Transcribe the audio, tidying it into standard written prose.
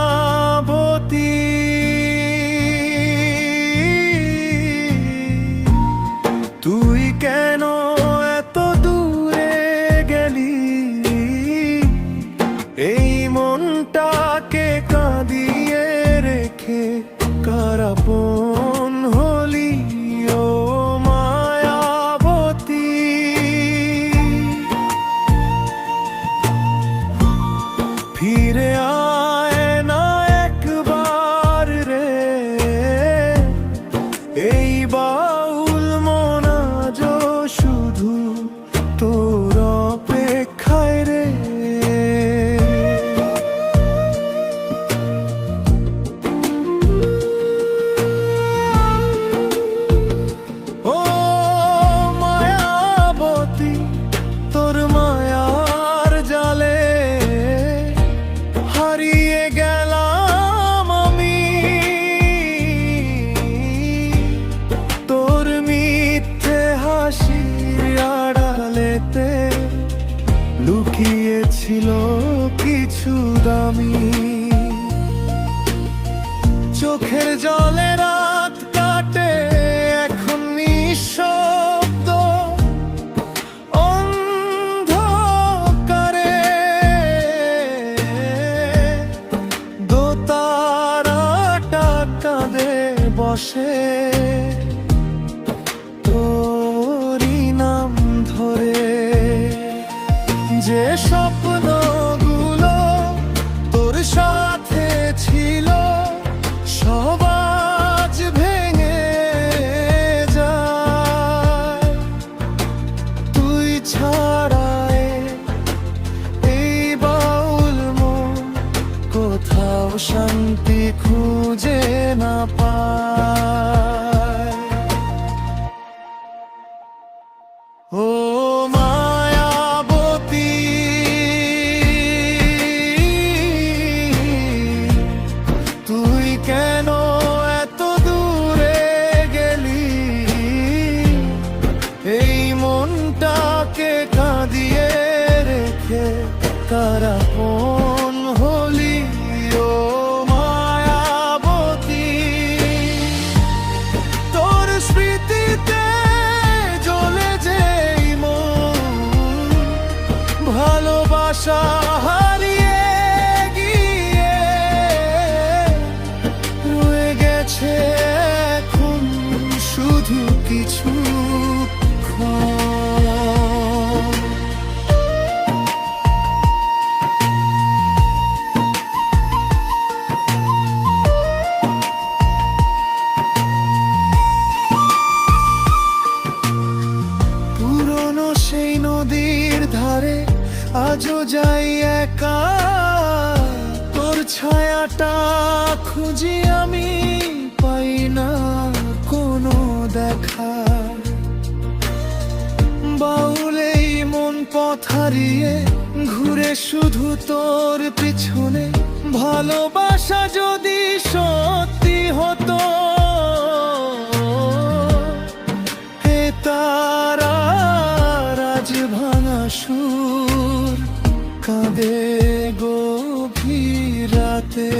মায়াবতী তুই কেন এত দূরে গেলি, এই মনটাকে কাঁদিয়ে রেখে কারাপন হলি। ও মায়াবতী ফিরে আয় না একবার রে, এই বাউল মন আজ শুধু তোর অপেক্ষায় রে। ও মায়াবতী তোর মায়ার জালে হারিয়ে গেলাম আমি, তোর মিথ্যে হাসির আড়ালেতে লুকিয়েছিল কিছু দামি। চোখের জলে রাত কাটে এখন নিঃশব্দ অন্ধকারে, দোতারাটা কাঁদে বসে তোরই নাম ধরে। যে স্বপ্নগুলো তোর সাথে ছিল সব আজ ভেঙে যায়, তুই ছাড়ায় এই বাউল মন কোথাও শান্তি খুঁজে না পায়। ও মায়াবতী তুই কেন এত দূরে গেলি, এই মনটাকে কাঁদিয়ে রেখে কারাপন হলি। ও মায়াবতী তোর স্মৃতিতে জ্বলে যেই মন ভালোবাসা হারিয়ে গিয়ে রয়ে গেছে এখন শুধু কিছু পুরনো সেই নদীর ধারে আজও যাই একা, তোর ছায়াটা খুঁজি আমি পাই না কোনো দেখা। বাউলেই মন পথ হারিয়ে ঘুরে শুধু তোর পিছনে, ভালোবাসা যদি সত্যি হতো হে তারা রাজ ভাঙা সুর কাঁদে গভীর রাতে।